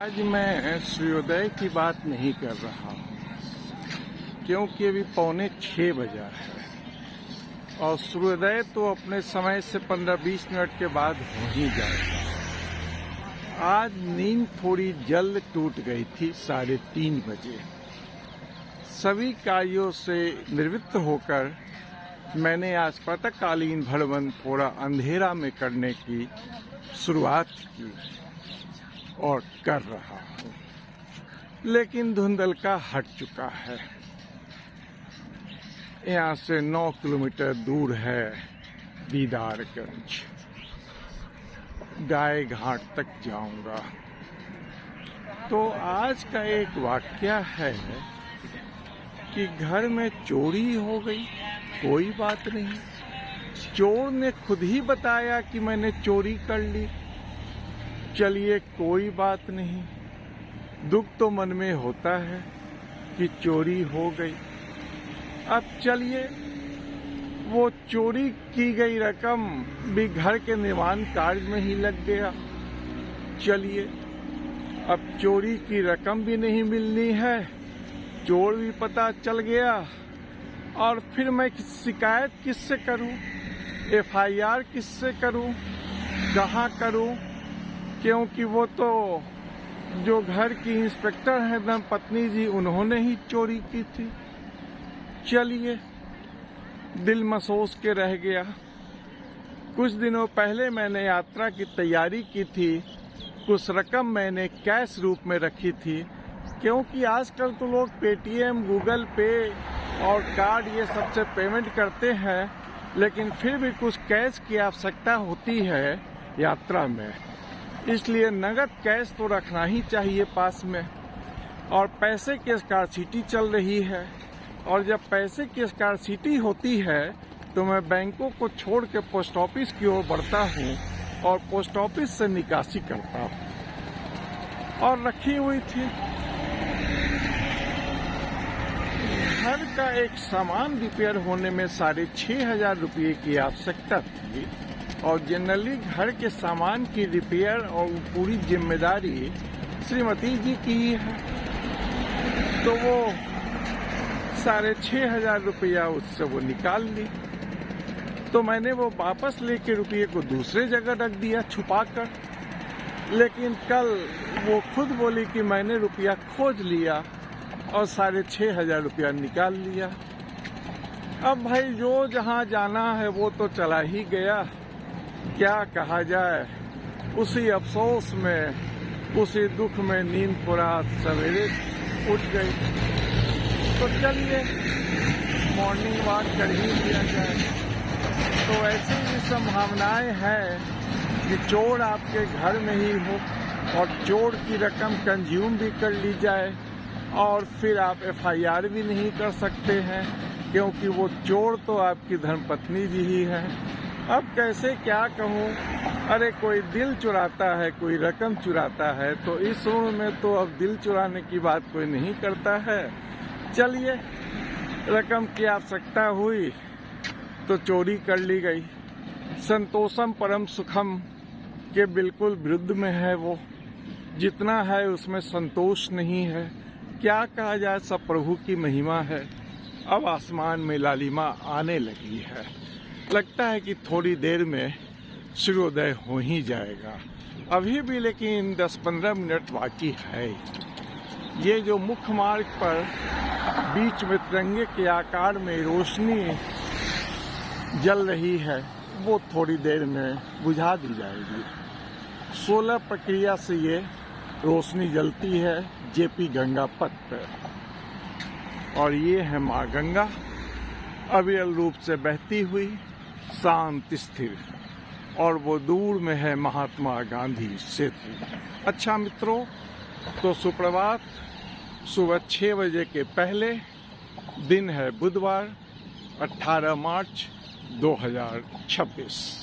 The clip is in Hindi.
आज मैं सूर्योदय की बात नहीं कर रहा हूँ क्योंकि अभी 5:45 बजा है और सूर्योदय तो अपने समय से 15-20 मिनट के बाद हो ही जाएगा। आज नींद थोड़ी जल्द टूट गई थी 3:30 बजे। सभी कार्यों से निवृत्त होकर मैंने आज प्रातःकालीन भ्रमण थोड़ा अंधेरा में करने की शुरुआत की और कर रहा हूँ, लेकिन धुंधलका हट चुका है। यहाँ से 9 किलोमीटर दूर है दीदारगंज। गाय घाट तक जाऊंगा। तो आज का एक वाकया है कि घर में चोरी हो गई। कोई बात नहीं, चोर ने खुद ही बताया कि मैंने चोरी कर ली। चलिए कोई बात नहीं, दुख तो मन में होता है कि चोरी हो गई। अब चलिए, वो चोरी की गई रकम भी घर के निर्माण कार्य में ही लग गया। चलिए, अब चोरी की रकम भी नहीं मिलनी है, चोर भी पता चल गया। और फिर मैं शिकायत किससे करूं, FIR किससे करूं, कहाँ करूं? क्योंकि वो तो जो घर की इंस्पेक्टर है धर्मपत्नी जी, उन्होंने ही चोरी की थी। चलिए, दिल मसोस के रह गया। कुछ दिनों पहले मैंने यात्रा की तैयारी की थी, कुछ रकम मैंने कैश रूप में रखी थी, क्योंकि आजकल तो लोग पेटीएम, गूगल पे और कार्ड ये सबसे पेमेंट करते हैं, लेकिन फिर भी कुछ कैश की आवश्यकता होती है यात्रा में। इसलिए नगद कैश तो रखना ही चाहिए पास में। और पैसे की स्कार्सिटी चल रही है, और जब पैसे की स्कार्सिटी होती है तो मैं बैंकों को छोड़ के पोस्ट ऑफिस की ओर बढ़ता हूँ और पोस्ट ऑफिस से निकासी करता हूँ। और रखी हुई थी। घर का एक सामान रिपेयर होने में 6,500 रुपये की आवश्यकता थी, और जनरली घर के सामान की रिपेयर और पूरी जिम्मेदारी श्रीमती जी की ही है। तो वो 6,500 रुपया उससे वो निकाल ली। तो मैंने वो वापस लेके रुपये को दूसरे जगह रख दिया छुपा कर। लेकिन कल वो खुद बोली कि मैंने रुपया खोज लिया और 6,500 रुपया निकाल लिया। अब भाई जो जहाँ जाना है वो तो चला ही गया, क्या कहा जाए। उसी अफसोस में, उसी दुख में नींद पूरा सवेरे उठ गई। तो चलिए मॉर्निंग वॉक कर ही लिया जाए। तो ऐसी भी संभावनाएं हैं कि चोर आपके घर में ही हो और चोर की रकम कंज्यूम भी कर ली जाए, और फिर आप FIR भी नहीं कर सकते हैं, क्योंकि वो चोर तो आपकी धर्मपत्नी जी ही है। अब कैसे क्या कहूँ, अरे कोई दिल चुराता है, कोई रकम चुराता है, तो इस उम्र में तो अब दिल चुराने की बात कोई नहीं करता है। चलिए, रकम की आवश्यकता हुई तो चोरी कर ली गई। संतोषम परम सुखम के बिल्कुल विरुद्ध में है वो। जितना है उसमें संतोष नहीं है। क्या कहा जाए, सब प्रभु की महिमा है। अब आसमान में लालिमा आने लगी है। लगता है कि थोड़ी देर में सूर्योदय हो ही जाएगा। अभी भी लेकिन 10-15 मिनट बाकी है। ये जो मुख्य मार्ग पर बीच में तिरंगे के आकार में रोशनी जल रही है, वो थोड़ी देर में बुझा दी जाएगी। 16 प्रक्रिया से ये रोशनी जलती है JP गंगा पथ पर। और ये है माँ गंगा, अविरल रूप से बहती हुई, शांत स्थिर, और वो दूर में है महात्मा गांधी सेतु। अच्छा मित्रों, तो सुप्रभात। सुबह 6 बजे के पहले दिन है बुधवार, 18 मार्च 2026।